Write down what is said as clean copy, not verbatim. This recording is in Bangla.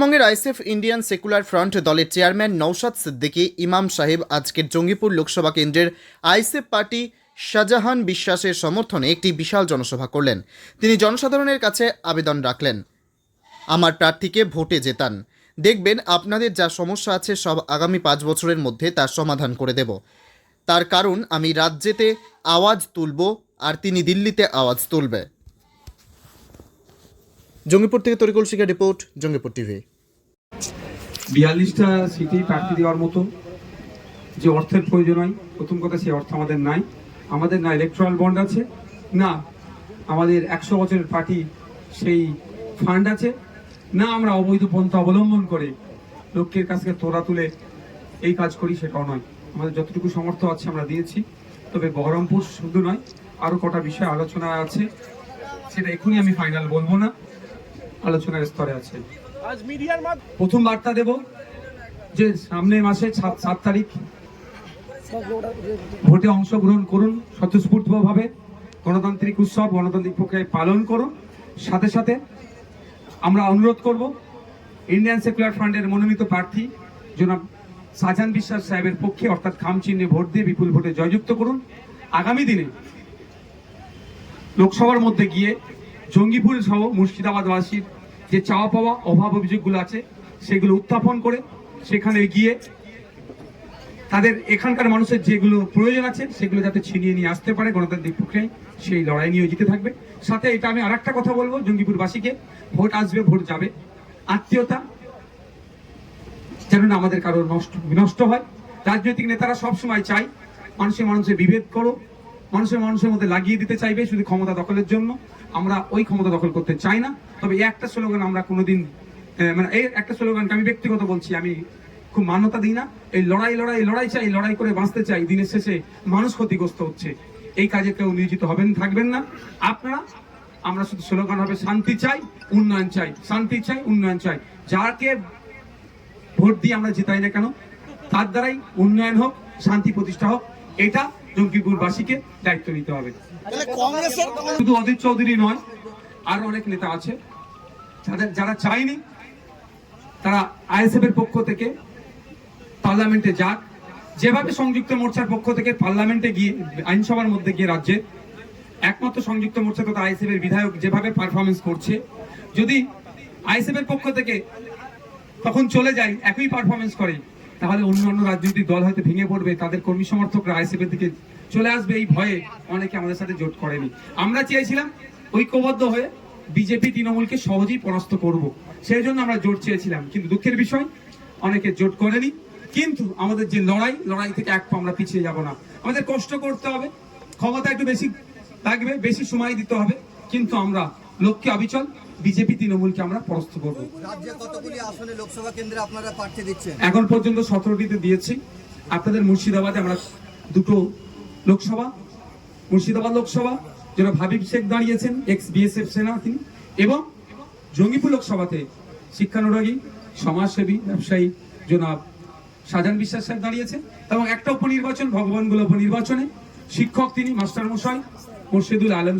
পশ্চিমবঙ্গের আইএসএফ ইন্ডিয়ান সেকুলার ফ্রন্ট দলের চেয়ারম্যান নওশাদ সিদ্দিকী ইমাম সাহেব আজকের জঙ্গিপুর লোকসভা কেন্দ্রের আইএসএফ পার্টি শাহজাহান বিশ্বাসের সমর্থনে একটি বিশাল জনসভা করলেন। তিনি জনসাধারণের কাছে আবেদন রাখলেন, আমার প্রার্থীকে ভোটে জেতান, দেখবেন আপনাদের যা সমস্যা আছে সব আগামী 5 বছরের মধ্যে তার সমাধান করে দেব। তার কারণ আমি রাজ্যেতে আওয়াজ তুলব আর তিনি দিল্লিতে আওয়াজ তুলবে। জঙ্গিপুর থেকে তরিকুল শিখা রিপোর্ট, জঙ্গিপুর টিভি। 42টা সিটি প্রার্থী দেওয়ার মতো যে অর্থের প্রয়োজন হয়, প্রথম কথা সেই অর্থ আমাদের নাই। আমাদের না ইলেকট্রাল বন্ড আছে, না আমাদের 100 বছরের পার্টি সেই ফান্ড আছে, না আমরা অবৈধ পন্থা অবলম্বন করে লোকের কাছ থেকে তোলা তুলে এই কাজ করি, সেটাও নয়। আমাদের যতটুকু সামর্থ্য আছে আমরা দিয়েছি। তবে বহরমপুর শুধু নয়, আরও কটা বিষয় আলোচনা আছে, সেটা এখনই আমি ফাইনাল বলবো না, আলোচনার স্তরে আছে। প্রথম বার্তা দেব যে সামনের মাসে 7 তারিখ ভোটে অংশগ্রহণ করুন, স্বতঃস্ফূর্তভাবে গণতান্ত্রিক উৎসব, গণতান্ত্রিক প্রক্রিয়ায় পালন করুন। সাথে সাথে আমরা অনুরোধ করব ইন্ডিয়ান সেকুলার ফ্রন্টের মনোনীত প্রার্থী জনাব শাহজাহান বিশ্বাস সাহেবের পক্ষে অর্থাৎ খাম চিহ্নে ভোট দিয়ে বিপুল ভোটে জয়যুক্ত করুন। আগামী দিনে লোকসভার মধ্যে গিয়ে জঙ্গিপুর সহ মুর্শিদাবাদবাসীর যে চাওয়া পাওয়া অভাব অভিযোগগুলো আছে সেগুলো উত্থাপন করে সেখানে গিয়ে তাদের এখানকার মানুষের যেগুলো প্রয়োজন আছে সেগুলো যাতে ছিনিয়ে নিয়ে আসতে পারে গণতান্ত্রিক প্রক্রিয়ায়, সেই লড়াই নিয়ে জিতে থাকবে। সাথে এটা আমি আর একটা কথা বলবো, জঙ্গিপুরবাসীকে ভোট আসবে, ভোট যাবে, আত্মীয়তা যেন না আমাদের কারোর নষ্ট হয়। রাজনৈতিক নেতারা সবসময় চাই মানুষের বিভেদ করো, মানুষের মধ্যে লাগিয়ে দিতে চাইবে শুধু ক্ষমতা দখলের জন্য। আমরা ওই ক্ষমতা দখল করতে চাই না। তবে এই একটা স্লোগান আমরা কোনোদিন এই একটা স্লোগানকে আমি ব্যক্তিগত বলছি, আমি খুব মান্যতা দিই না। এই লড়াই চাই, লড়াই করে বাঁচতে চাই, দিনের শেষে মানুষ ক্ষতিগ্রস্ত হচ্ছে, এই কাজে কেউ নিয়োজিত থাকবেন না আপনারা। আমরা শুধু স্লোগান হবে শান্তি চাই, উন্নয়ন চাই, শান্তি চাই, উন্নয়ন চাই। যাকে ভোট দিয়ে আমরা জিতাই না কেন, তার দ্বারাই উন্নয়ন হোক, শান্তি প্রতিষ্ঠা হোক, এটা জঙ্গিপুরবাসীকে দায়িত্ব নিতে হবে। শুধু অধীর চৌধুরী নয়, আরো অনেক নেতা আছে যারা চায়নি তারা আইএসএফ এর পক্ষ থেকে পার্লামেন্টে যাক। যেভাবে সংযুক্ত মোর্চার পক্ষ থেকে পার্লামেন্টে গিয়ে আইনসভার মধ্যে গিয়ে রাজ্যে একমাত্র সংযুক্ত মোর্চা তথা আইএসএফ এর বিধায়ক যেভাবে পারফরমেন্স করছে, যদি আইএসএফ এর পক্ষ থেকে তখন চলে যায় একই পারফরমেন্স করে, তাহলে অন্যান্য রাজনৈতিক দল হয়তো ভেঙে পড়বে, তাদের কর্মী সমর্থকরা আইএসএফ এর দিকে চলে আসবে। এই ভয়ে অনেকে আমাদের সাথে জোট করেনি। আমরা চেয়েছিলাম ঐক্যবদ্ধ হয়ে বিজেপি তৃণমূলকে সহজেই পরাস্ত করব, সেই জন্য আমরা জোট চেয়েছিলাম। কিন্তু দুঃখের বিষয় অনেকে জোট করেনি। কিন্তু আমাদের যে লড়াই থেকে এক পা আমরা পিছিয়ে যাব না। আমাদের কষ্ট করতে হবে, ক্ষমতা একটু বেশি লাগবে, বেশি সময় দিতে হবে, কিন্তু আমরা লক্ষ্যে অবিচল বিজেপি তৃণমূলকে আমরা পরাস্ত করব। রাজ্যে কতগুলি আসনে লোকসভা কেন্দ্রে আপনারা প্রার্থী দিচ্ছেন? এখন পর্যন্ত 17টিতে দিয়েছি। আপনাদের মুর্শিদাবাদে আমরা 2টো লোকসভা, মুর্শিদাবাদ লোকসভা জনাব হাবিব শেখ দাঁড়িয়েছেন, এক্স বিএসএফ সেনা তিনি, এবং জঙ্গিপুর লোকসভাতে শিক্ষানুরাগী, সমাজসেবী, ব্যবসায়ী জনাব শাহজাহান বিশ্বাস সাহেব দাঁড়িয়েছেন। এবং একটা উপনির্বাচন, ভগবানগুলো উপনির্বাচনে শিক্ষক তিনি মাস্টার মশাই মোর্শেদুল আলম।